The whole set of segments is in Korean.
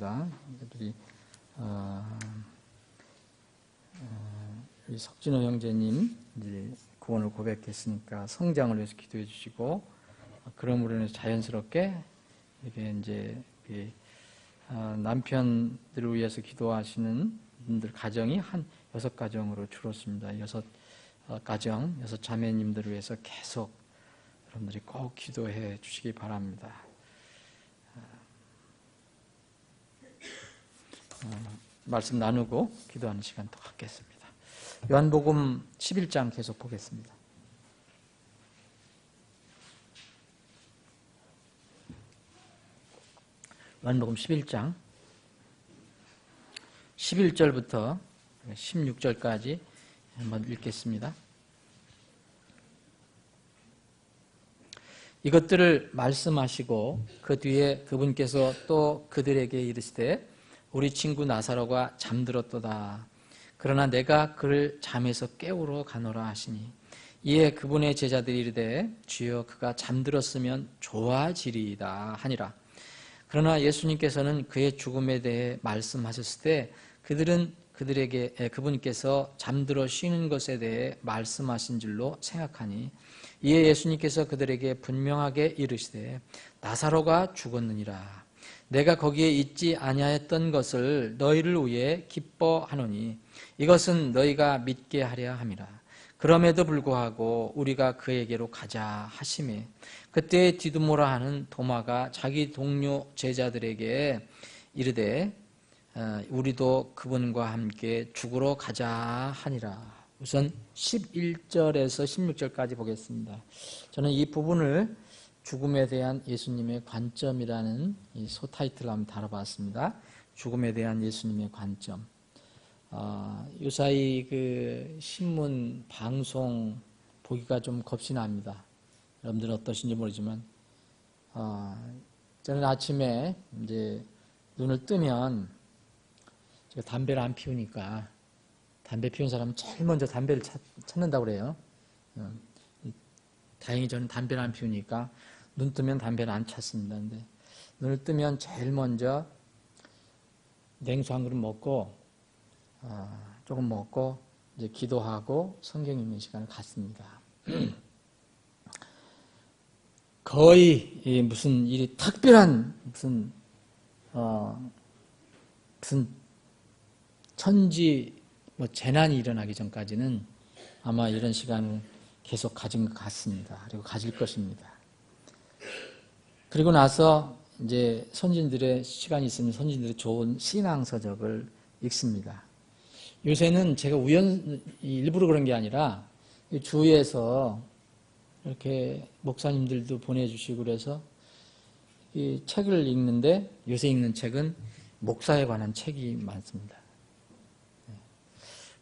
좋습니다. 우리 석진호 형제님 이제 구원을 고백했으니까 성장을 위해서 기도해 주시고, 그러므로 인해서 자연스럽게 이렇게 이제 남편들을 위해서 기도하시는 분들 가정이 한 6가정으로 줄었습니다. 6가정, 6자매님들을 위해서 계속 여러분들이 꼭 기도해 주시기 바랍니다. 말씀 나누고 기도하는 시간 더 갖겠습니다. 요한복음 11장 계속 보겠습니다. 요한복음 11장 11절부터 16절까지 한번 읽겠습니다. 이것들을 말씀하시고 그 뒤에 그분께서 또 그들에게 이르시되 우리 친구 나사로가 잠들었도다. 그러나 내가 그를 잠에서 깨우러 가노라 하시니, 이에 그분의 제자들이 이르되 주여 그가 잠들었으면 좋아지리이다 하니라. 그러나 예수님께서는 그의 죽음에 대해 말씀하셨을 때 그들은 그분께서 잠들어 쉬는 것에 대해 말씀하신 줄로 생각하니, 이에 예수님께서 그들에게 분명하게 이르시되 나사로가 죽었느니라. 내가 거기에 있지 아니하였던 것을 너희를 위해 기뻐하노니 이것은 너희가 믿게 하려 함이라. 그럼에도 불구하고 우리가 그에게로 가자 하시매, 그때 디두모라 하는 도마가 자기 동료 제자들에게 이르되 우리도 그분과 함께 죽으러 가자 하니라. 우선 11절에서 16절까지 보겠습니다. 저는 이 부분을 죽음에 대한 예수님의 관점이라는 이 소타이틀을 한번 다뤄봤습니다. 죽음에 대한 예수님의 관점. 요사이 그 신문 방송 보기가 좀 겁이 납니다. 여러분들은 어떠신지 모르지만, 저는 아침에 이제 눈을 뜨면 제가 담배를 안 피우니까 담배 피운 사람은 제일 먼저 담배를 찾는다고 그래요. 다행히 저는 담배를 안 피우니까 눈 뜨면 담배를 안 찾습니다. 근데 눈을 뜨면 제일 먼저 냉수 한 그릇 먹고 조금 먹고 이제 기도하고 성경 읽는 시간을 갖습니다. 거의 무슨 일이 특별한 무슨 천지 재난이 일어나기 전까지는 아마 이런 시간을 계속 가진 것 같습니다. 그리고 가질 것입니다. 그리고 나서 이제 선진들의 시간이 있으면 선진들의 좋은 신앙서적을 읽습니다. 요새는 제가 일부러 그런 게 아니라 주위에서 이렇게 목사님들도 보내주시고 그래서 이 책을 읽는데, 요새 읽는 책은 목사에 관한 책이 많습니다.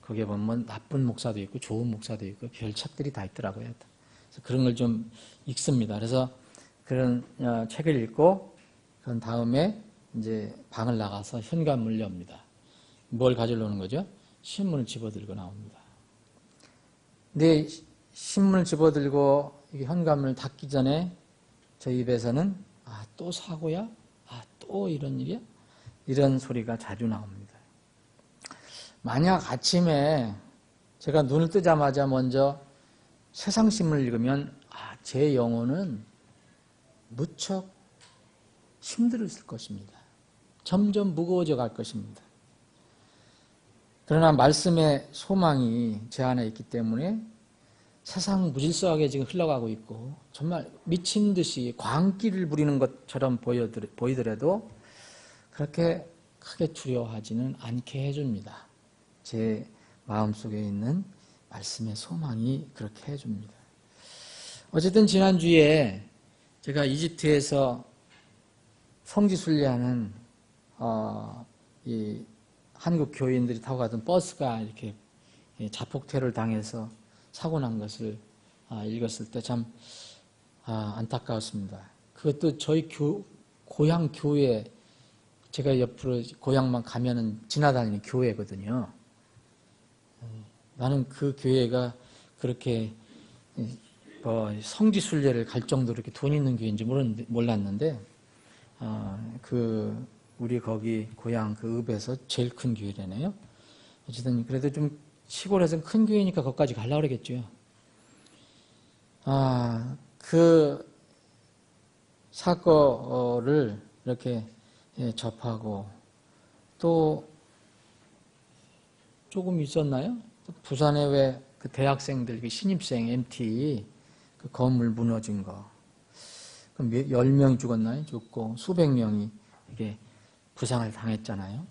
거기에 보면 나쁜 목사도 있고 좋은 목사도 있고 별 책들이 다 있더라고요. 그래서 그런 걸 좀 읽습니다. 그래서 그런 책을 읽고 그런 다음에 이제 방을 나가서 현관문을 엽니다. 뭘 가지러 오는 거죠? 신문을 집어들고 나옵니다. 근데 신문을 집어들고 현관문을 닫기 전에 저희 입에서는 또 사고야? 또 이런 일이야? 이런 소리가 자주 나옵니다. 만약 아침에 제가 눈을 뜨자마자 먼저 세상신문을 읽으면 제 영혼은 무척 힘들었을 것입니다. 점점 무거워져 갈 것입니다. 그러나 말씀의 소망이 제 안에 있기 때문에 세상 무질서하게 지금 흘러가고 있고 정말 미친 듯이 광기를 부리는 것처럼 보이더라도 그렇게 크게 두려워하지는 않게 해줍니다. 제 마음속에 있는 말씀의 소망이 그렇게 해줍니다. 어쨌든 지난주에 제가 이집트에서 성지순례하는 이 한국 교인들이 타고 가던 버스가 이렇게 자폭 테러를 당해서 사고 난 것을 읽었을 때 참 안타까웠습니다. 그것도 저희 고향 교회, 제가 옆으로 고향만 가면은 지나다니는 교회거든요. 나는 그 교회가 그렇게 성지순례를 갈 정도로 이렇게 돈 있는 교회인지 몰랐는데, 우리 거기 고향 그 읍에서 제일 큰 교회라네요. 어쨌든 그래도 좀 시골에서는 큰 교회니까 거기까지 가려고 그러겠죠. 그 사건을 이렇게 접하고 또 조금 있었나요? 부산에 왜 그 대학생들, 신입생 MT 그 건물 무너진 거. 10명 죽었나요? 죽고 수백 명이 이게 부상을 당했잖아요.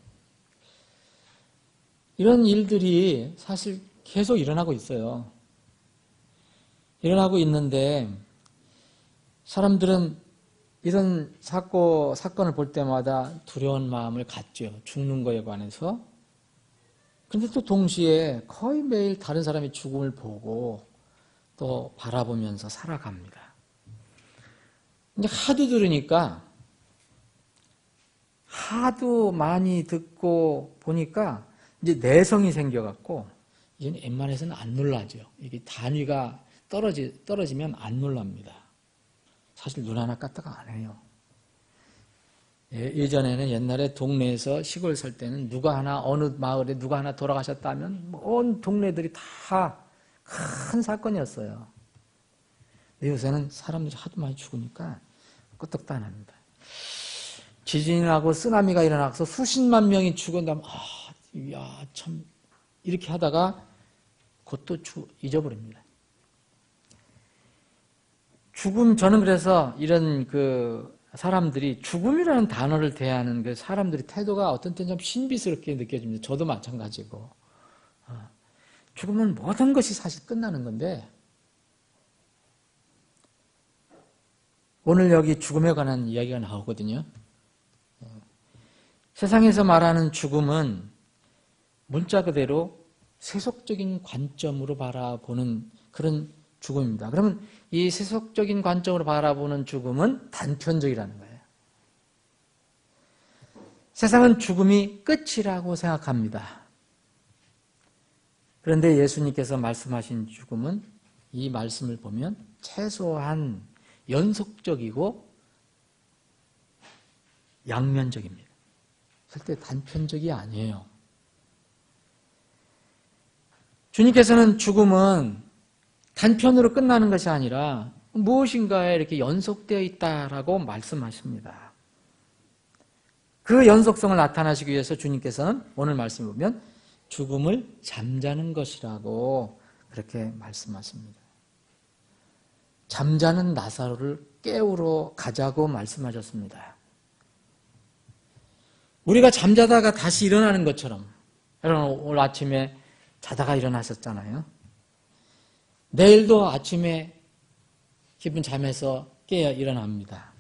이런 일들이 사실 계속 일어나고 있어요. 일어나고 있는데 사람들은 이런 사건을 볼 때마다 두려운 마음을 갖죠. 죽는 거에 관해서. 그런데 또 동시에 거의 매일 다른 사람이 죽음을 보고 또 바라보면서 살아갑니다. 이제 하도 들으니까 하도 많이 듣고 보니까 이제 내성이 생겨갖고 이제 웬만해서는 안 놀라죠. 이게 단위가 떨어지면 안 놀랍니다. 사실 눈 하나 까딱 안 해요. 예전에는 옛날에 동네에서 시골 살 때는 누가 하나 어느 마을에 누가 하나 돌아가셨다면 온 동네들이 다 큰 사건이었어요. 근데 요새는 사람들이 하도 많이 죽으니까 끄떡도 안 합니다. 지진하고 쓰나미가 일어나서 수십만 명이 죽은다면 참 이렇게 하다가 곧 또 잊어버립니다. 죽음, 저는 그래서 이런 그 사람들이 죽음이라는 단어를 대하는 그 사람들의 태도가 어떤 때는 좀 신비스럽게 느껴집니다. 저도 마찬가지고. 죽으면 모든 것이 사실 끝나는 건데 오늘 여기 죽음에 관한 이야기가 나오거든요. 세상에서 말하는 죽음은 문자 그대로 세속적인 관점으로 바라보는 그런 죽음입니다. 그러면 이 세속적인 관점으로 바라보는 죽음은 단편적이라는 거예요. 세상은 죽음이 끝이라고 생각합니다. 그런데 예수님께서 말씀하신 죽음은 이 말씀을 보면 최소한 연속적이고 양면적입니다. 절대 단편적이 아니에요. 주님께서는 죽음은 단편으로 끝나는 것이 아니라 무엇인가에 이렇게 연속되어 있다라고 말씀하십니다. 그 연속성을 나타나시기 위해서 주님께서는 오늘 말씀을 보면 죽음을 잠자는 것이라고 그렇게 말씀하십니다. 잠자는 나사로를 깨우러 가자고 말씀하셨습니다. 우리가 잠자다가 다시 일어나는 것처럼, 여러분 오늘 아침에 자다가 일어나셨잖아요. 내일도 아침에 깊은 잠에서 깨어 일어납니다.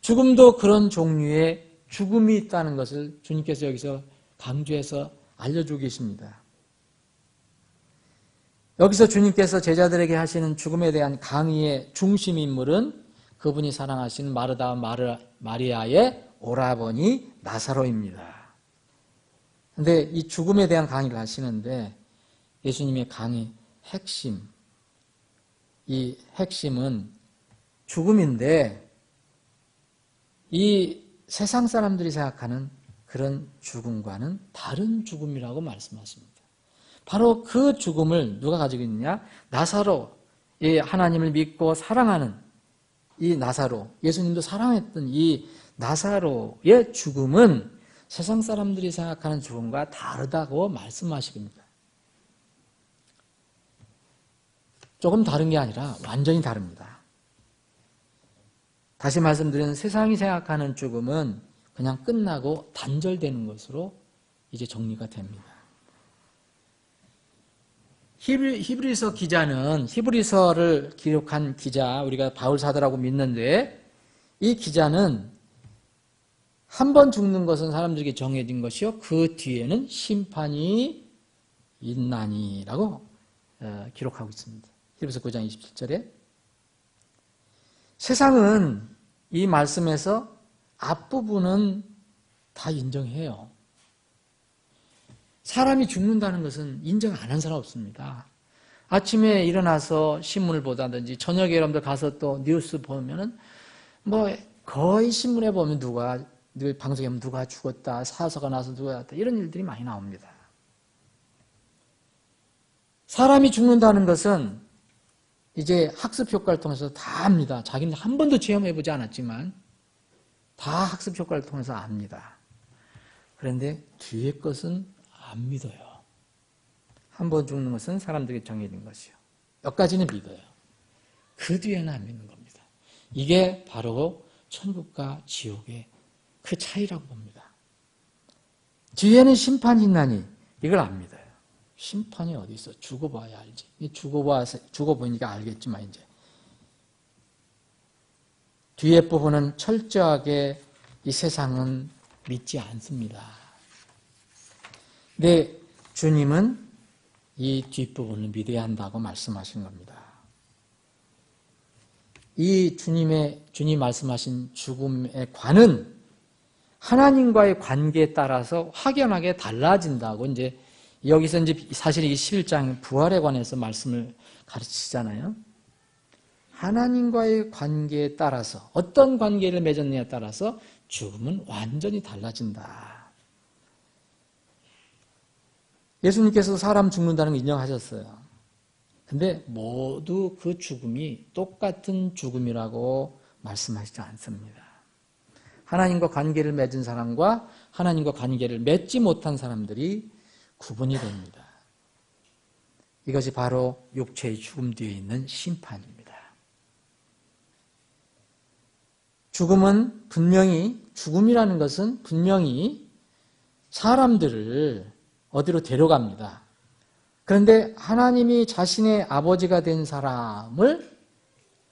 죽음도 그런 종류의 죽음이 있다는 것을 주님께서 여기서 강조해서 알려주고 계십니다. 여기서 주님께서 제자들에게 하시는 죽음에 대한 강의의 중심 인물은 그분이 사랑하시는 마르다 마리아의 오라버니 나사로입니다. 그런데 이 죽음에 대한 강의를 하시는데 예수님의 강의 핵심, 이 핵심은 죽음인데 이 세상 사람들이 생각하는 그런 죽음과는 다른 죽음이라고 말씀하십니다. 바로 그 죽음을 누가 가지고 있느냐? 나사로, 하나님을 믿고 사랑하는 이 나사로, 예수님도 사랑했던 이 나사로의 죽음은 세상 사람들이 생각하는 죽음과 다르다고 말씀하십니다. 조금 다른 게 아니라 완전히 다릅니다. 다시 말씀드리는 세상이 생각하는 죽음은 그냥 끝나고 단절되는 것으로 이제 정리가 됩니다. 히브리서 기자는 히브리서를 기록한 기자, 우리가 바울 사도라고 믿는데 이 기자는 한 번 죽는 것은 사람들에게 정해진 것이요 그 뒤에는 심판이 있나니라고 기록하고 있습니다. 히브리서 9장 27절에 세상은 이 말씀에서 앞부분은 다 인정해요. 사람이 죽는다는 것은 인정 안 한 사람 없습니다. 아침에 일어나서 신문을 보다든지 저녁에 여러분들 가서 또 뉴스 보면은 뭐 거의 신문에 보면 누가 방송에 보면 누가 죽었다, 사서가 나서 누가 왔다, 이런 일들이 많이 나옵니다. 사람이 죽는다는 것은 이제 학습 효과를 통해서 다 압니다. 자기는 한 번도 체험해보지 않았지만 다 학습 효과를 통해서 압니다. 그런데 뒤에 것은 안 믿어요. 한 번 죽는 것은 사람들에게 정해진 것이요. 여기까지는 믿어요. 그 뒤에는 안 믿는 겁니다. 이게 바로 천국과 지옥의 그 차이라고 봅니다. 뒤에는 심판이 있나니 이걸 안 믿어요. 심판이 어디 있어? 죽어봐야 알지. 죽어보니까 알겠지만 이제 뒤에 부분은 철저하게 이 세상은 믿지 않습니다. 근데 주님은 이 뒷부분을 믿어야 한다고 말씀하신 겁니다. 이 주님 말씀하신 죽음의 관은 하나님과의 관계에 따라서 확연하게 달라진다고 이제 여기서 이제 사실 이 11장 부활에 관해서 말씀을 가르치잖아요. 하나님과의 관계에 따라서 어떤 관계를 맺었느냐에 따라서 죽음은 완전히 달라진다. 예수님께서 사람 죽는다는 걸 인정하셨어요. 근데 모두 그 죽음이 똑같은 죽음이라고 말씀하시지 않습니다. 하나님과 관계를 맺은 사람과 하나님과 관계를 맺지 못한 사람들이 구분이 됩니다. 이것이 바로 육체의 죽음 뒤에 있는 심판입니다. 죽음이라는 것은 분명히 사람들을 어디로 데려갑니다. 그런데 하나님이 자신의 아버지가 된 사람을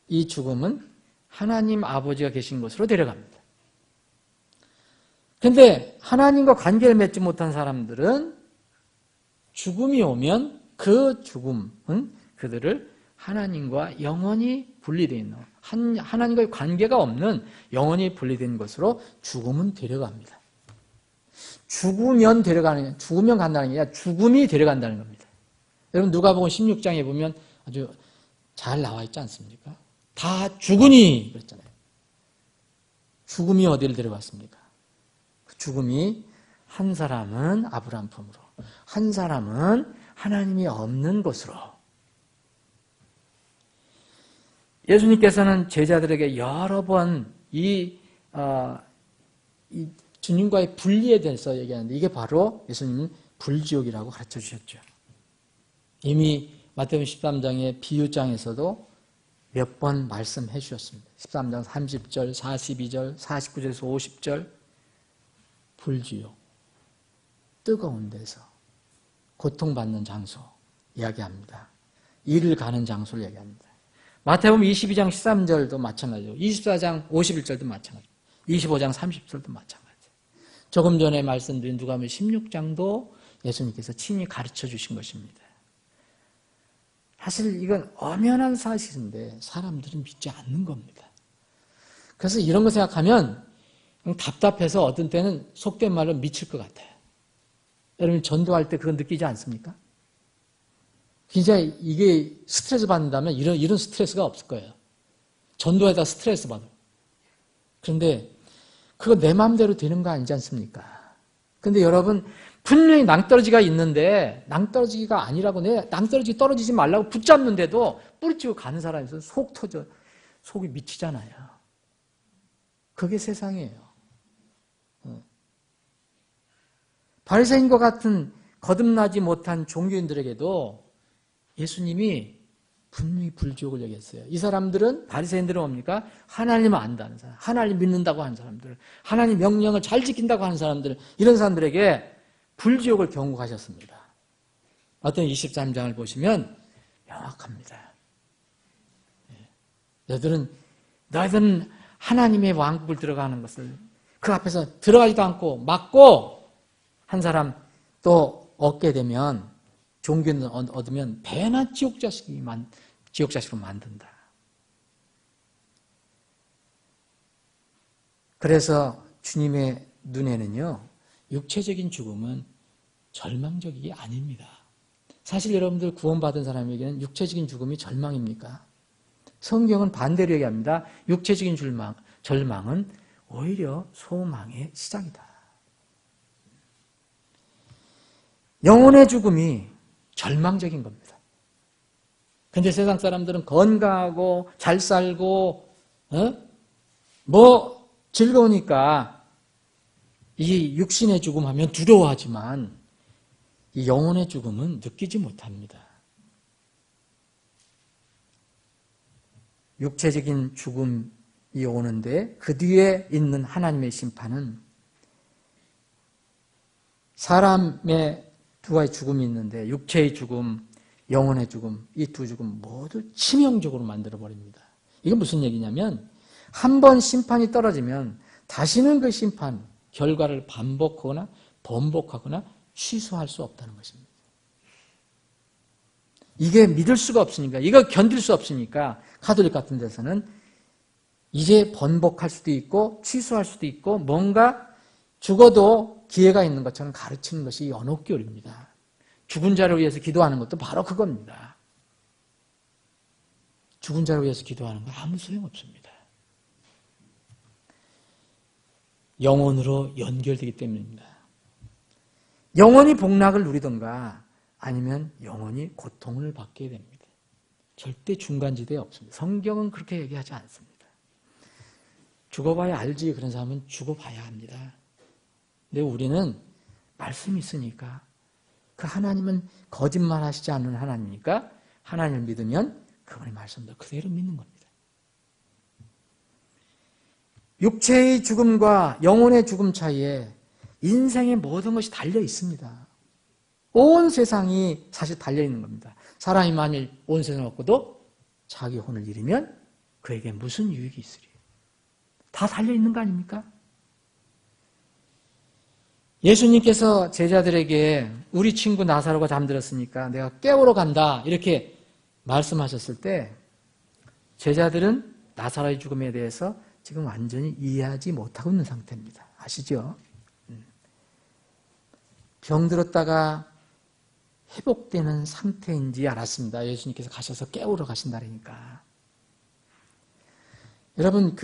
이 죽음은 하나님 아버지가 계신 곳으로 데려갑니다. 그런데 하나님과 관계를 맺지 못한 사람들은 죽음이 오면 그 죽음은 그들을 하나님과 영원히 분리되어 있는, 하나님과의 관계가 없는 영원히 분리된 곳으로 죽음은 데려갑니다. 죽으면 간다는 게 아니라 죽음이 데려간다는 겁니다. 여러분 누가복음 16장에 보면 아주 잘 나와 있지 않습니까? 다 죽으니 그랬잖아요. 죽음이 어디를 데려갔습니까? 그 죽음이 한 사람은 아브라함 품으로, 한 사람은 하나님이 없는 곳으로. 예수님께서는 제자들에게 여러 번 이 주님과의 분리에 대해서 얘기하는데 이게 바로 예수님은 불지옥이라고 가르쳐 주셨죠. 이미 마태복음 13장의 비유장에서도 몇 번 말씀해 주셨습니다. 13장 30절, 42절, 49절에서 50절 불지옥, 뜨거운 데서 고통받는 장소 이야기합니다. 이를 가는 장소를 얘기합니다. 마태복음 22장 13절도 마찬가지고 24장 51절도 마찬가지고 25장 30절도 마찬가지고 조금 전에 말씀드린 누가복음 16장도 예수님께서 친히 가르쳐 주신 것입니다. 사실 이건 엄연한 사실인데 사람들은 믿지 않는 겁니다. 그래서 이런 거 생각하면 답답해서 어떤 때는 속된 말로 미칠 것 같아요. 여러분 전도할 때 그건 느끼지 않습니까? 굉장히 이게 스트레스 받는다면 이런 스트레스가 없을 거예요. 전도에다 스트레스 받아. 그런데 그거 내 마음대로 되는 거 아니지 않습니까? 근데 여러분 분명히 낭떠러지가 있는데 낭떠러지가 아니라고 낭떠러지 떨어지지 말라고 붙잡는데도 뿌리치고 가는 사람이 있어서 속 터져 속이 미치잖아요. 그게 세상이에요. 바리새인과 같은 거듭나지 못한 종교인들에게도 예수님이 분명히 불지옥을 얘기했어요. 이 사람들은 바리새인들은 뭡니까? 하나님을 안다는 사람, 하나님 믿는다고 하는 사람들, 하나님 명령을 잘 지킨다고 하는 사람들, 이런 사람들에게 불지옥을 경고하셨습니다. 마태복음 23장을 보시면 명확합니다. 너희들은 하나님의 왕국을 들어가는 것을 그 앞에서 들어가지도 않고 막고 한 사람 또 얻게 되면 종교는 얻으면 배나 지옥자식으로 만든다. 그래서 주님의 눈에는요, 육체적인 죽음은 절망적이 아닙니다. 사실 여러분들 구원받은 사람에게는 육체적인 죽음이 절망입니까? 성경은 반대로 얘기합니다. 육체적인 절망은 오히려 소망의 시작이다. 영혼의 죽음이 절망적인 겁니다. 근데 세상 사람들은 건강하고 잘 살고 뭐 즐거우니까 이 육신의 죽음 하면 두려워하지만 이 영혼의 죽음은 느끼지 못합니다. 육체적인 죽음이 오는데 그 뒤에 있는 하나님의 심판은 사람의 두 가지 죽음이 있는데 육체의 죽음, 영혼의 죽음, 이 두 죽음 모두 치명적으로 만들어버립니다. 이건 무슨 얘기냐면 한 번 심판이 떨어지면 다시는 그 심판, 결과를 반복하거나 번복하거나 취소할 수 없다는 것입니다. 이게 믿을 수가 없으니까, 이거 견딜 수 없으니까 가톨릭 같은 데서는 이제 번복할 수도 있고 취소할 수도 있고 뭔가 죽어도 기회가 있는 것처럼 가르치는 것이 연옥교리입니다. 죽은 자를 위해서 기도하는 것도 바로 그겁니다. 죽은 자를 위해서 기도하는 건 아무 소용없습니다. 영혼으로 연결되기 때문입니다. 영원히 복락을 누리던가 아니면 영원히 고통을 받게 됩니다. 절대 중간지대에 없습니다. 성경은 그렇게 얘기하지 않습니다. 죽어봐야 알지 그런 사람은 죽어봐야 합니다. 근데 우리는 말씀이 있으니까 그 하나님은 거짓말 하시지 않는 하나님이니까 하나님을 믿으면 그분의 말씀도 그대로 믿는 겁니다. 육체의 죽음과 영혼의 죽음 사이에 인생의 모든 것이 달려 있습니다. 온 세상이 사실 달려 있는 겁니다. 사람이 만일 온 세상을 얻고도 자기 혼을 잃으면 그에게 무슨 유익이 있으리? 다 달려 있는 거 아닙니까? 예수님께서 제자들에게 우리 친구 나사로가 잠들었으니까 내가 깨우러 간다 이렇게 말씀하셨을 때 제자들은 나사로의 죽음에 대해서 지금 완전히 이해하지 못하고 있는 상태입니다. 아시죠? 병들었다가 회복되는 상태인지 알았습니다. 예수님께서 가셔서 깨우러 가신다니까. 여러분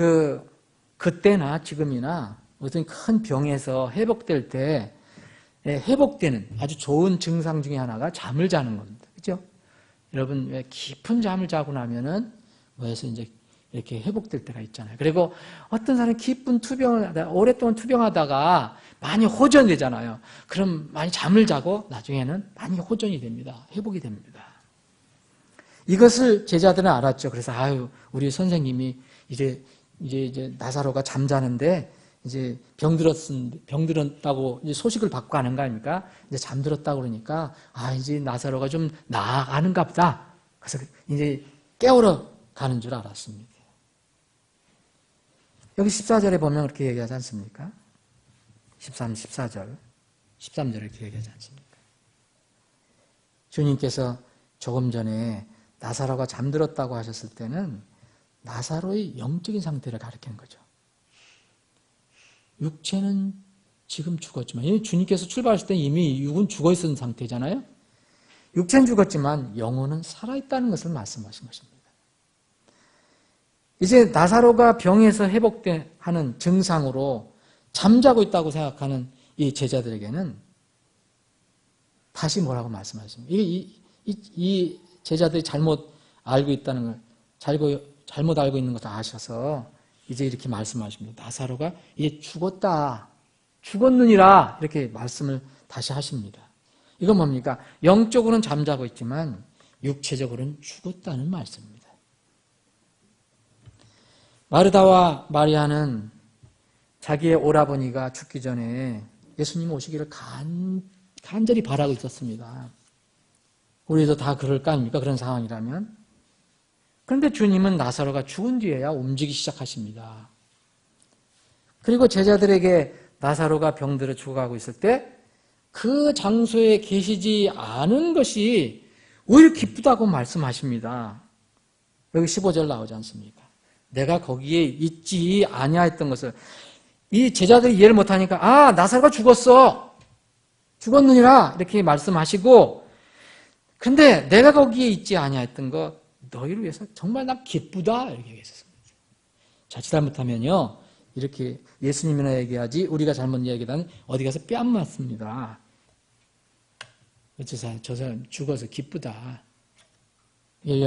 그때나 지금이나 어떤 큰 병에서 회복될 때 회복되는 아주 좋은 증상 중에 하나가 잠을 자는 겁니다. 그렇죠? 여러분 왜 깊은 잠을 자고 나면은 뭐해서 이제 이렇게 회복될 때가 있잖아요. 그리고 어떤 사람이 깊은 투병을 하다가 오랫동안 투병하다가 많이 호전되잖아요. 그럼 많이 잠을 자고 나중에는 많이 호전이 됩니다. 회복이 됩니다. 이것을 제자들은 알았죠. 그래서 우리 선생님이 이제 나사로가 잠자는데 이제 병들었다고 이제 소식을 받고 가는 거 아닙니까? 이제 잠들었다고 그러니까 이제 나사로가 좀 나아가는가 보다. 그래서 이제 깨우러 가는 줄 알았습니다. 여기 14절에 보면 그렇게 얘기하지 않습니까? 13절 13절에 이렇게 얘기하지 않습니까? 주님께서 조금 전에 나사로가 잠들었다고 하셨을 때는 나사로의 영적인 상태를 가리키는 거죠. 육체는 지금 죽었지만 주님께서 출발하실 때 이미 육은 죽어 있었던 상태잖아요. 육체는 죽었지만 영혼은 살아있다는 것을 말씀하신 것입니다. 이제 나사로가 병에서 회복하는 증상으로 잠자고 있다고 생각하는 이 제자들에게는 다시 뭐라고 말씀하십니까? 이 제자들이 잘못 알고 있다는 걸 잘못 알고 있는 것을 아셔서 이제 이렇게 말씀하십니다. 나사로가 이제 죽었느니라 이렇게 말씀을 다시 하십니다. 이건 뭡니까? 영적으로는 잠자고 있지만 육체적으로는 죽었다는 말씀입니다. 마르다와 마리아는 자기의 오라버니가 죽기 전에 예수님 오시기를 간절히 바라고 있었습니다. 우리도 다 그럴 거 아닙니까? 그런 상황이라면. 그런데 주님은 나사로가 죽은 뒤에야 움직이기 시작하십니다. 그리고 제자들에게 나사로가 병들어 죽어가고 있을 때 그 장소에 계시지 않은 것이 오히려 기쁘다고 말씀하십니다. 여기 15절 나오지 않습니까? 내가 거기에 있지 아니하였던 것을 이 제자들이 이해를 못하니까 나사로가 죽었느니라 이렇게 말씀하시고 근데 내가 거기에 있지 아니하였던 것 너희를 위해서 정말 나 기쁘다 이렇게 얘기했습니다. 자칫 잘못하면요 이렇게 예수님이나 얘기하지 우리가 잘못 얘기하면 어디 가서 뺨 맞습니다. 어째서 저 사람 죽어서 기쁘다.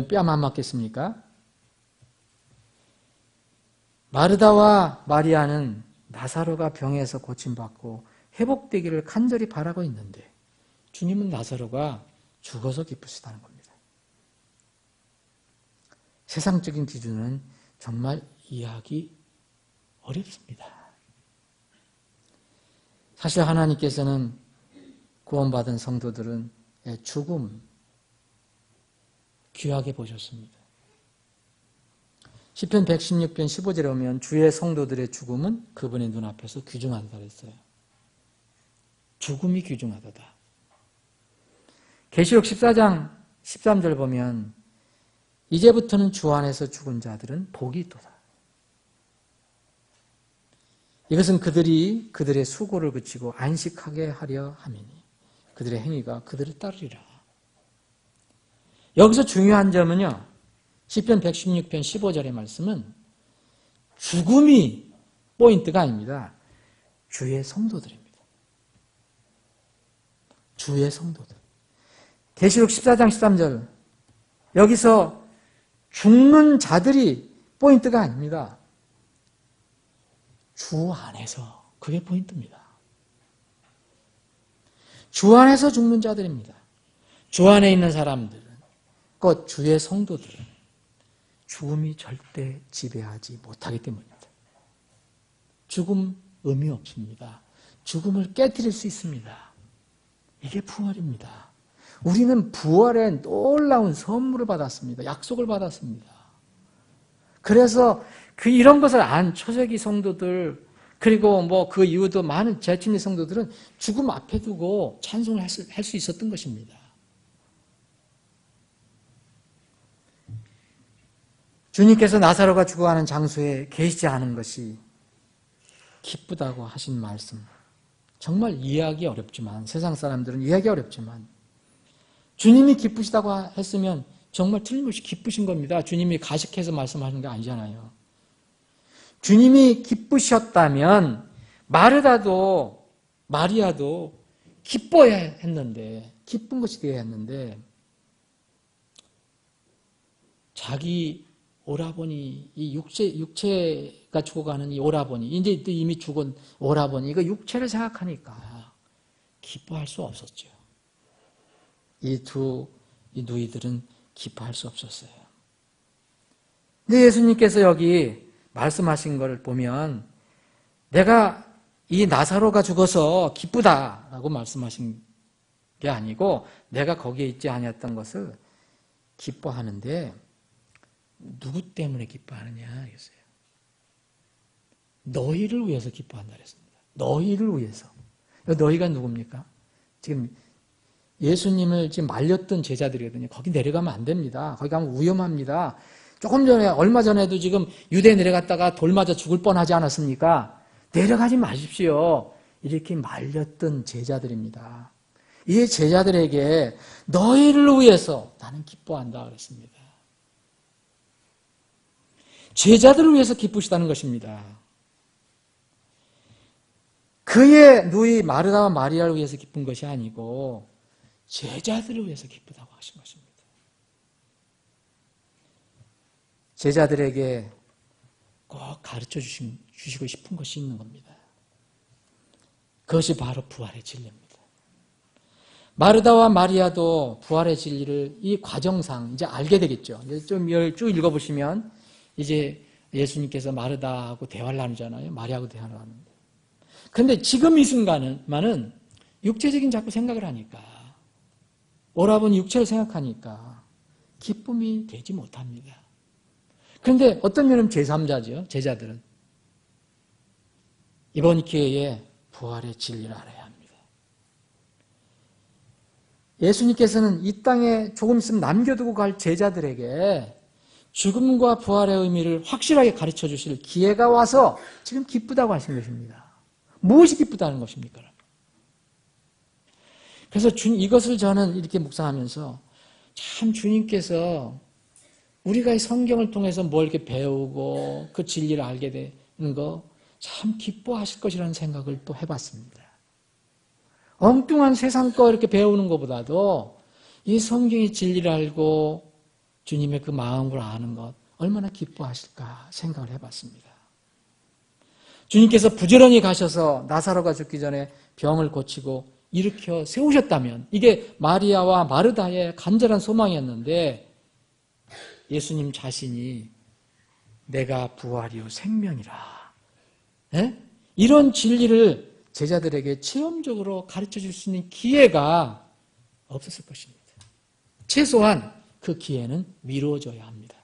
뺨 안 맞겠습니까? 마르다와 마리아는 나사로가 병에서 고침받고 회복되기를 간절히 바라고 있는데 주님은 나사로가 죽어서 기쁘시다는 겁니다. 세상적인 기준은 정말 이해하기 어렵습니다. 사실 하나님께서는 구원받은 성도들은 죽음 귀하게 보셨습니다. 시편 116편 15절에 보면 주의 성도들의 죽음은 그분의 눈앞에서 귀중하다 그랬어요. 죽음이 귀중하다. 계시록 14장 13절 보면 이제부터는 주 안에서 죽은 자들은 복이 있도다. 이것은 그들이 그들의 수고를 그치고 안식하게 하려 함이니 그들의 행위가 그들을 따르리라. 여기서 중요한 점은요. 시편 116편 15절의 말씀은 죽음이 포인트가 아닙니다. 주의 성도들입니다. 주의 성도들. 계시록 14장 13절 여기서 죽는 자들이 포인트가 아닙니다. 주 안에서 그게 포인트입니다. 주 안에서 죽는 자들입니다. 주 안에 있는 사람들은 곧 주의 성도들은 죽음이 절대 지배하지 못하기 때문입니다. 죽음 의미 없습니다. 죽음을 깨뜨릴 수 있습니다. 이게 부활입니다. 우리는 부활의 놀라운 선물을 받았습니다. 약속을 받았습니다. 그래서 이런 것을 안 초세기 성도들 그리고 그 이후도 많은 재침의 성도들은 죽음 앞에 두고 찬송을 할 수 있었던 것입니다. 주님께서 나사로가 죽어가는 장소에 계시지 않은 것이 기쁘다고 하신 말씀. 정말 이해하기 어렵지만 세상 사람들은 이해하기 어렵지만 주님이 기쁘시다고 했으면 정말 틀림없이 기쁘신 겁니다. 주님이 가식해서 말씀하시는 게 아니잖아요. 주님이 기쁘셨다면 마르다도 마리아도 기뻐야 했는데 기쁜 것이 되어야 했는데 자기 오라버니, 이 육체가 죽어가는 이 오라버니, 이제 이미 죽은 오라버니, 이거 육체를 생각하니까 기뻐할 수 없었죠. 이 누이들은 기뻐할 수 없었어요. 근데 예수님께서 여기 말씀하신 것을 보면 내가 이 나사로가 죽어서 기쁘다라고 말씀하신 게 아니고 내가 거기에 있지 아니었던 것을 기뻐하는데 누구 때문에 기뻐하느냐 했어요. 너희를 위해서 기뻐한다 그랬습니다. 너희를 위해서. 너희가 누굽니까? 지금 예수님을 지금 말렸던 제자들이거든요. 거기 내려가면 안 됩니다. 거기 가면 위험합니다. 조금 전에 얼마 전에도 지금 유대 내려갔다가 돌 맞아 죽을 뻔하지 않았습니까? 내려가지 마십시오. 이렇게 말렸던 제자들입니다. 이 제자들에게 너희를 위해서 나는 기뻐한다 그랬습니다. 제자들을 위해서 기쁘시다는 것입니다. 그의 누이 마르다와 마리아를 위해서 기쁜 것이 아니고 제자들을 위해서 기쁘다고 하신 것입니다. 제자들에게 꼭 가르쳐 주시고 싶은 것이 있는 겁니다. 그것이 바로 부활의 진리입니다. 마르다와 마리아도 부활의 진리를 이 과정상 이제 알게 되겠죠. 좀 쭉 읽어보시면 이제 예수님께서 마르다하고 대화를 나누잖아요. 마리아하고 대화를 나누는데. 그런데 지금 이 순간은 육체적인 자꾸 생각을 하니까 오라버니 육체를 생각하니까 기쁨이 되지 못합니다. 그런데 어떤 면은 제3자죠. 제자들은 이번 기회에 부활의 진리를 알아야 합니다. 예수님께서는 이 땅에 조금 있으면 남겨두고 갈 제자들에게 죽음과 부활의 의미를 확실하게 가르쳐 주실 기회가 와서 지금 기쁘다고 하신 것입니다. 무엇이 기쁘다는 것입니까? 그래서 이것을 저는 이렇게 묵상하면서 참 주님께서 우리가 이 성경을 통해서 뭘 이렇게 배우고 그 진리를 알게 되는 거 참 기뻐하실 것이라는 생각을 또 해봤습니다. 엉뚱한 세상 거 이렇게 배우는 것보다도 이 성경의 진리를 알고 주님의 그 마음을 아는 것 얼마나 기뻐하실까 생각을 해봤습니다. 주님께서 부지런히 가셔서 나사로가 죽기 전에 병을 고치고 일으켜 세우셨다면 이게 마리아와 마르다의 간절한 소망이었는데 예수님 자신이 내가 부활이요 생명이라. 네? 이런 진리를 제자들에게 체험적으로 가르쳐 줄 수 있는 기회가 없었을 것입니다. 최소한 그 기회는 미루어져야 합니다.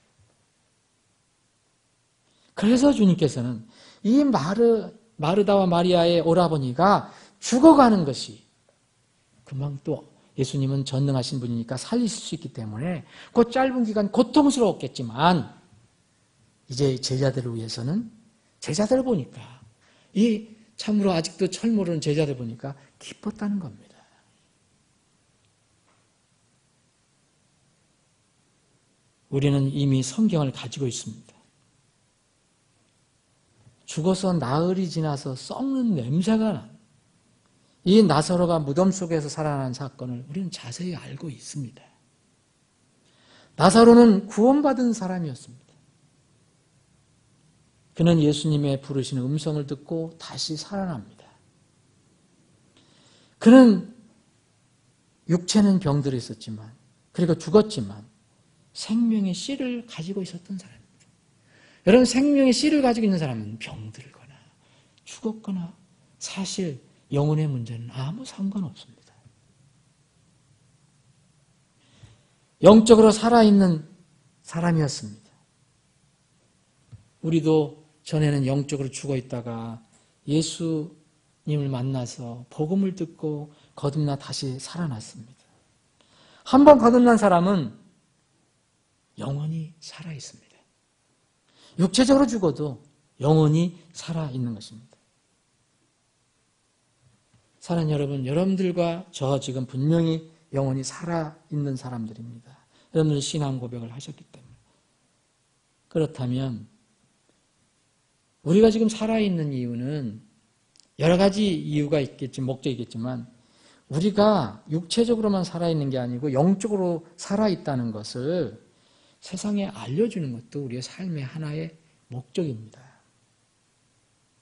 그래서 주님께서는 이 마르다와 마리아의 오라버니가 죽어가는 것이 금방 또 예수님은 전능하신 분이니까 살리실 수 있기 때문에 그 짧은 기간 고통스러웠겠지만 이제 제자들을 위해서는 제자들을 보니까 이 참으로 아직도 철 모르는 제자들 보니까 기뻤다는 겁니다. 우리는 이미 성경을 가지고 있습니다. 죽어서 나흘이 지나서 썩는 냄새가 난 이 나사로가 무덤 속에서 살아난 사건을 우리는 자세히 알고 있습니다. 나사로는 구원받은 사람이었습니다. 그는 예수님의 부르시는 음성을 듣고 다시 살아납니다. 그는 육체는 병들어 있었지만 그리고 죽었지만 생명의 씨를 가지고 있었던 사람입니다. 여러분, 생명의 씨를 가지고 있는 사람은 병들거나 죽었거나 사실 영혼의 문제는 아무 상관없습니다. 영적으로 살아있는 사람이었습니다. 우리도 전에는 영적으로 죽어있다가 예수님을 만나서 복음을 듣고 거듭나 다시 살아났습니다. 한번 거듭난 사람은 영원히 살아있습니다. 육체적으로 죽어도 영원히 살아있는 것입니다. 사랑하는 여러분, 여러분들과 저 지금 분명히 영원히 살아있는 사람들입니다. 여러분들 신앙 고백을 하셨기 때문에. 그렇다면 우리가 지금 살아있는 이유는 여러 가지 이유가 있겠지, 목적이겠지만 우리가 육체적으로만 살아있는 게 아니고 영적으로 살아있다는 것을 세상에 알려주는 것도 우리의 삶의 하나의 목적입니다.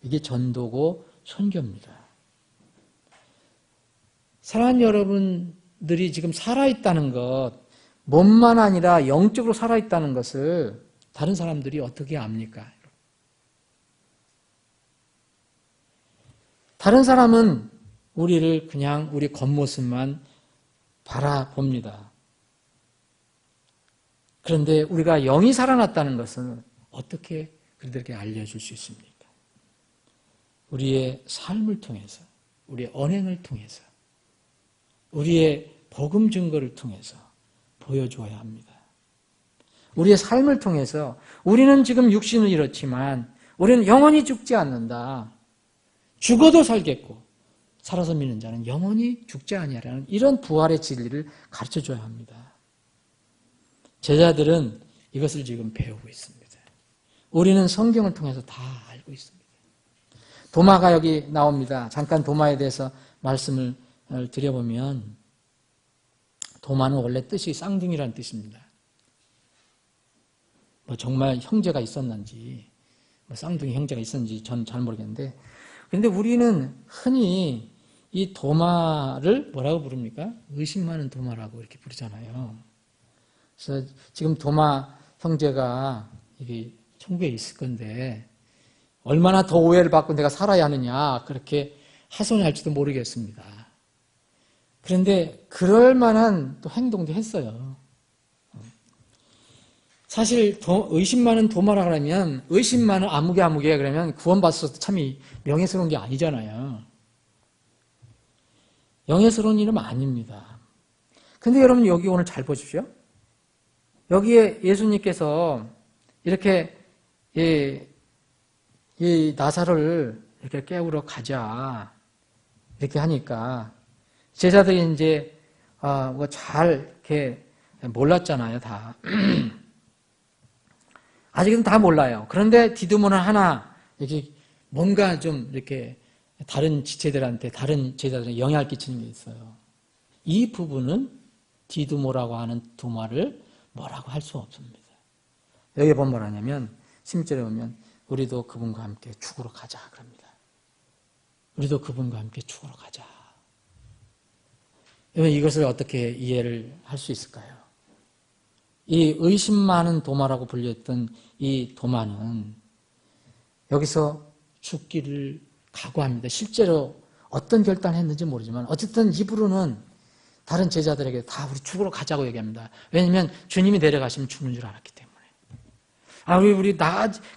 이게 전도고 선교입니다. 사랑하는 여러분들이 지금 살아있다는 것, 몸만 아니라 영적으로 살아있다는 것을 다른 사람들이 어떻게 압니까? 다른 사람은 우리를 그냥 우리 겉모습만 바라봅니다. 그런데 우리가 영이 살아났다는 것은 어떻게 그들에게 알려줄 수 있습니까? 우리의 삶을 통해서, 우리의 언행을 통해서, 우리의 복음 증거를 통해서 보여주어야 합니다. 우리의 삶을 통해서 우리는 지금 육신을 잃었지만 우리는 영원히 죽지 않는다. 죽어도 살겠고 살아서 믿는 자는 영원히 죽지 아니하라는 이런 부활의 진리를 가르쳐줘야 합니다. 제자들은 이것을 지금 배우고 있습니다. 우리는 성경을 통해서 다 알고 있습니다. 도마가 여기 나옵니다. 잠깐 도마에 대해서 말씀을 드려보면 도마는 원래 뜻이 쌍둥이라는 뜻입니다. 정말 형제가 있었는지 쌍둥이 형제가 있었는지 전 잘 모르겠는데 그런데 우리는 흔히 이 도마를 뭐라고 부릅니까? 의심 많은 도마라고 이렇게 부르잖아요. 그래서 지금 도마 형제가 이게 천국에 있을 건데 얼마나 더 오해를 받고 내가 살아야 하느냐 그렇게 하소연할지도 모르겠습니다. 그런데 그럴 만한 또 행동도 했어요. 사실 의심 많은 도마라 그러면 의심 많은 아무개 그러면 구원받았어도 참 명예스러운 게 아니잖아요. 영예스러운 이름 아닙니다. 근데 여러분 여기 오늘 잘 보십시오. 여기에 예수님께서 이렇게 이 나사로를 이렇게 깨우러 가자 이렇게 하니까 제자들이 이제 잘 이렇게 몰랐잖아요, 다. 아직은 다 몰라요. 그런데 디두모는 하나 이렇게 뭔가 좀 이렇게 다른 지체들한테, 다른 제자들에게 영향을 끼치는 게 있어요. 이 부분은 디두모라고 하는 도마를 뭐라고 할 수 없습니다. 여기 보면 뭐라냐면 16절에 보면 우리도 그분과 함께 죽으러 가자 그럽니다. 우리도 그분과 함께 죽으러 가자. 여러분 이것을 어떻게 이해를 할 수 있을까요? 이 의심 많은 도마라고 불렸던 이 도마는 여기서 죽기를 각오합니다. 실제로 어떤 결단을 했는지 모르지만 어쨌든 입으로는 다른 제자들에게 다 우리 죽으러 가자고 얘기합니다. 왜냐하면 주님이 내려가시면 죽는 줄 알았기 때문에. 우리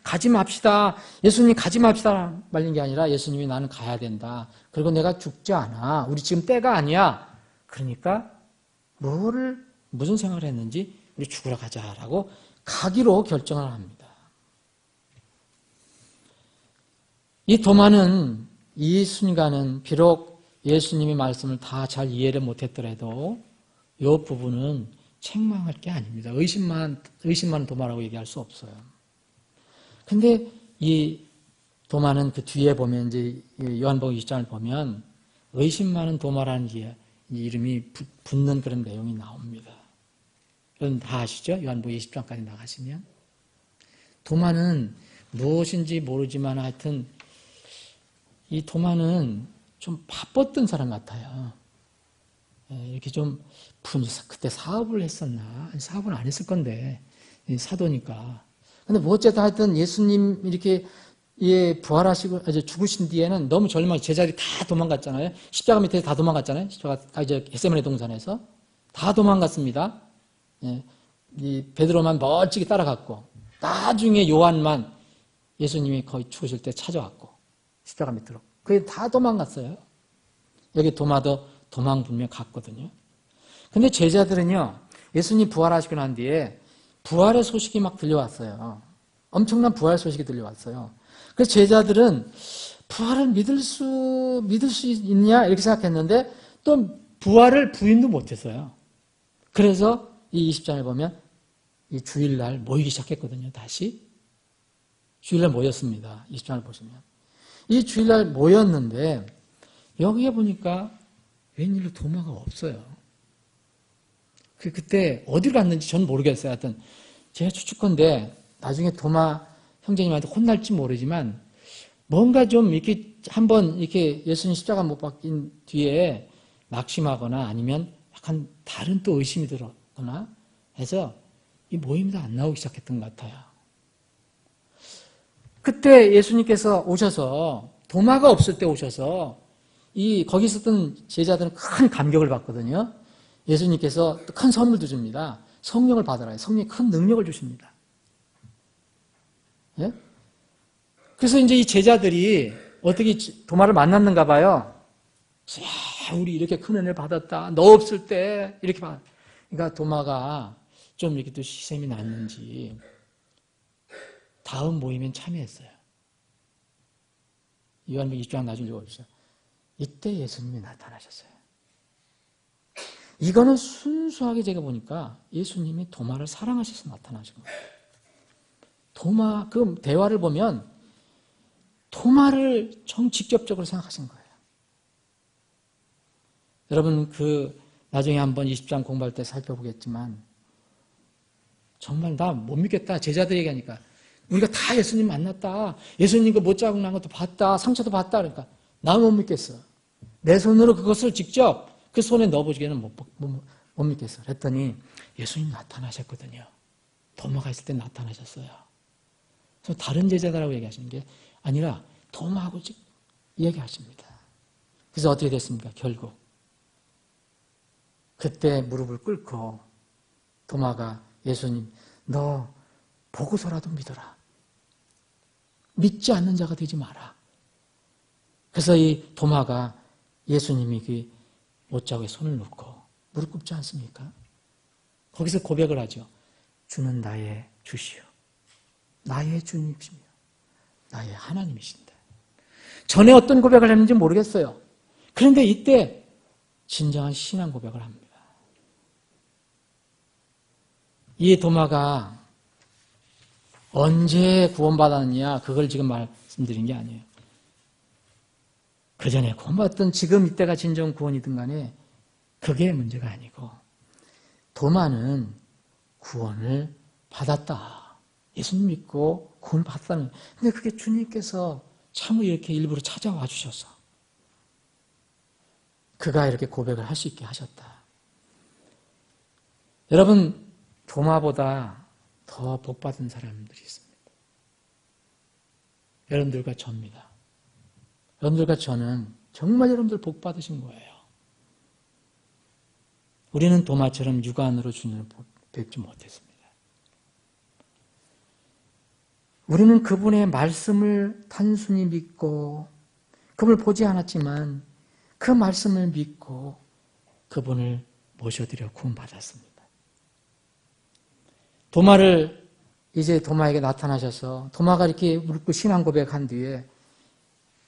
가지 맙시다. 예수님 가지 맙시다 말린 게 아니라 예수님이 나는 가야 된다. 그리고 내가 죽지 않아. 우리 지금 때가 아니야. 그러니까 무슨 생각을 했는지 우리 죽으러 가자라고 가기로 결정을 합니다. 이 도마는 이 순간은 비록 예수님의 말씀을 다 잘 이해를 못했더라도 이 부분은 책망할 게 아닙니다. 의심만 도마라고 얘기할 수 없어요. 근데 이 도마는 그 뒤에 보면 이제 요한복음 20장을 보면 의심 많은 도마라는 이름이 붙는 그런 내용이 나옵니다. 여러분 다 아시죠? 요한복음 20장까지 나가시면 도마는 무엇인지 모르지만 하여튼 이 도마는 좀 바빴던 사람 같아요. 이렇게 좀 그때 사업을 했었나? 사업은 안 했을 건데 사도니까. 근데 뭐 어쨌든 하여튼 예수님 이렇게 부활하시고 죽으신 뒤에는 너무 절망, 제자들이 다 도망갔잖아요. 십자가 밑에서 다 도망갔잖아요. 이제 겟세마네 동산에서 다 도망갔습니다. 이 베드로만 멀찍이 따라갔고 나중에 요한만 예수님이 거의 죽으실 때 찾아왔고 십자가 밑으로. 그게 다 도망갔어요. 여기 도마도 도망 분명 갔거든요. 근데 제자들은요, 예수님 부활하시고 난 뒤에 부활의 소식이 막 들려왔어요. 엄청난 부활 소식이 들려왔어요. 그래서 제자들은 부활을 믿을 수 있냐? 이렇게 생각했는데 또 부활을 부인도 못했어요. 그래서 이 20장을 보면 이 주일날 모이기 시작했거든요, 다시. 주일날 모였습니다. 20장을 보시면. 이 주일날 모였는데 여기에 보니까 웬일로 도마가 없어요. 그때 어디로 갔는지 저는 모르겠어요. 하여튼 제가 추측컨대 나중에 도마 형제님한테 혼날지 모르지만 뭔가 좀 이렇게 한번 이렇게 예수님 십자가 못 박힌 뒤에 낙심하거나 아니면 약간 다른 또 의심이 들었거나 해서 이 모임도 안 나오기 시작했던 것 같아요. 그때 예수님께서 오셔서 도마가 없을 때 오셔서 거기 있었던 제자들은 큰 감격을 받거든요. 예수님께서 큰 선물도 줍니다. 성령을 받아라. 성령이 큰 능력을 주십니다. 예? 그래서 이제 이 제자들이 어떻게 도마를 만났는가 봐요. 야, 우리 이렇게 큰 은혜를 받았다. 너 없을 때 이렇게 그러니까 도마가 좀 이렇게 또 시샘이 났는지 다음 모임엔 참여했어요. 요한복음 20장 나중에 읽어보시죠. 이때 예수님이 나타나셨어요. 이거는 순수하게 제가 보니까 예수님이 도마를 사랑하셔서 나타나신 거예요. 그 대화를 보면 도마를 직접적으로 생각하신 거예요. 여러분 나중에 한번 20장 공부할 때 살펴보겠지만 정말 나 못 믿겠다. 제자들 얘기하니까 우리가 다 예수님 만났다. 예수님 그 못자국 난 것도 봤다. 상처도 봤다. 그러니까 나 못 믿겠어. 내 손으로 그것을 직접 그 손에 넣어보기에는 못 믿겠어. 그랬더니 예수님 나타나셨거든요. 도마가 있을 때 나타나셨어요. 그래서 다른 제자들하고 얘기하시는 게 아니라 도마하고 얘기하십니다. 그래서 어떻게 됐습니까? 결국 그때 무릎을 꿇고 도마가 예수님 너 보고서라도 믿어라. 믿지 않는 자가 되지 마라. 그래서 이 도마가 예수님이 그 못자국에 손을 놓고 무릎 꿇지 않습니까? 거기서 고백을 하죠. 주는 나의 주시오. 나의 주님이시며 나의 하나님이신다. 전에 어떤 고백을 했는지 모르겠어요. 그런데 이때 진정한 신앙 고백을 합니다. 이 도마가 언제 구원받았느냐 그걸 지금 말씀드린 게 아니에요. 그 전에 구원받던 지금 이때가 진정 구원이든 간에 그게 문제가 아니고 도마는 구원을 받았다. 예수님 믿고 구원을 받았다는. 근데 그게 주님께서 참으로 이렇게 일부러 찾아와 주셔서 그가 이렇게 고백을 할 수 있게 하셨다. 여러분, 도마보다 더 복받은 사람들이 있습니다. 여러분들과 저입니다. 여러분들과 저는 정말 여러분들 복받으신 거예요. 우리는 도마처럼 육안으로 주님을 뵙지 못했습니다. 우리는 그분의 말씀을 단순히 믿고 그분을 보지 않았지만 그 말씀을 믿고 그분을 모셔드려 구원받았습니다. 도마에게 나타나셔서 도마가 이렇게 묻고 신앙 고백한 뒤에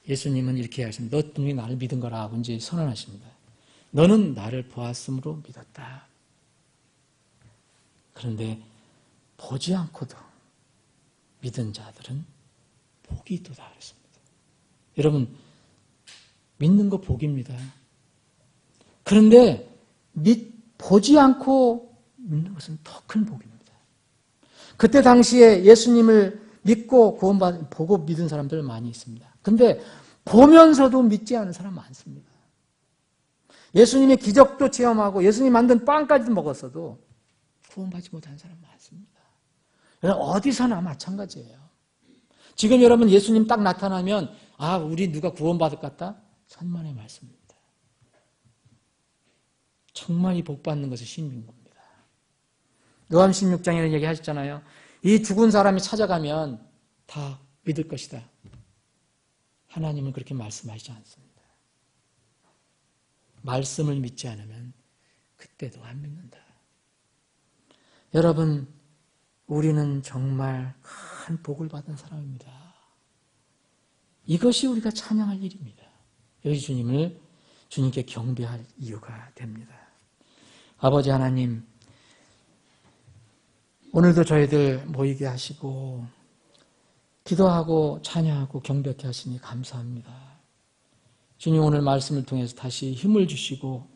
예수님은 이렇게 하십니다. 너 분명히 나를 믿은 거라고 이제 선언하십니다. 너는 나를 보았으므로 믿었다. 그런데 보지 않고도 믿은 자들은 복이 있도다 그랬습니다. 여러분, 믿는 거 복입니다. 그런데 보지 않고 믿는 것은 더 큰 복입니다. 그때 당시에 예수님을 믿고 보고 믿은 사람들 많이 있습니다. 근데 보면서도 믿지 않은 사람 많습니다. 예수님의 기적도 체험하고 예수님 만든 빵까지도 먹었어도 구원받지 못한 사람 많습니다. 어디서나 마찬가지예요. 지금 여러분 예수님 딱 나타나면 우리 누가 구원받을 것 같다? 천만의 말씀입니다. 정말 이 복받는 것이 신인 겁니다. 요한 16장에 이런 얘기 하셨잖아요. 이 죽은 사람이 찾아가면 다 믿을 것이다. 하나님은 그렇게 말씀하시지 않습니다. 말씀을 믿지 않으면 그때도 안 믿는다. 여러분, 우리는 정말 큰 복을 받은 사람입니다. 이것이 우리가 찬양할 일입니다. 여기 주님께 경배할 이유가 됩니다. 아버지 하나님, 오늘도 저희들 모이게 하시고 기도하고 찬양하고 경배케 하시니 감사합니다. 주님, 오늘 말씀을 통해서 다시 힘을 주시고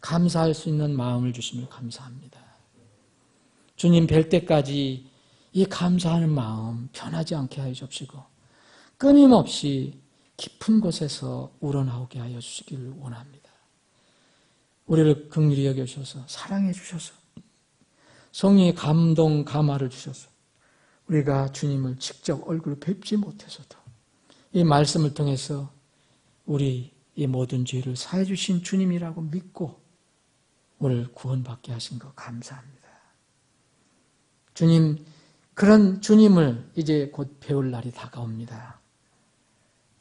감사할 수 있는 마음을 주심을 감사합니다. 주님 뵐 때까지 이 감사하는 마음 변하지 않게 하여 주시고 끊임없이 깊은 곳에서 우러나오게 하여 주시기를 원합니다. 우리를 긍휼히 여겨주셔서 사랑해 주셔서 성령의 감동, 감화를 주셔서 우리가 주님을 직접 얼굴 뵙지 못해서도 이 말씀을 통해서 우리 이 모든 죄를 사해 주신 주님이라고 믿고 오늘 구원받게 하신 것 감사합니다. 주님, 그런 주님을 이제 곧 배울 날이 다가옵니다.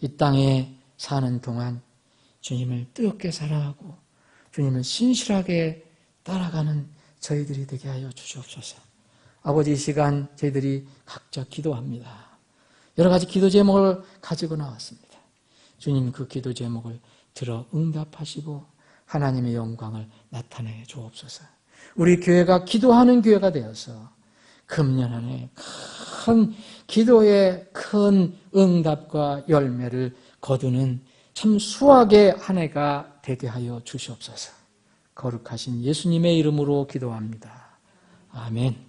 이 땅에 사는 동안 주님을 뜨겁게 사랑하고 주님을 신실하게 따라가는 저희들이 되게 하여 주시옵소서. 아버지, 이 시간 저희들이 각자 기도합니다. 여러 가지 기도 제목을 가지고 나왔습니다. 주님, 그 기도 제목을 들어 응답하시고 하나님의 영광을 나타내 주옵소서. 우리 교회가 기도하는 교회가 되어서 금년 안에 큰 기도의 큰 응답과 열매를 거두는 참 수확의 한 해가 되게 하여 주시옵소서. 거룩하신 예수님의 이름으로 기도합니다. 아멘.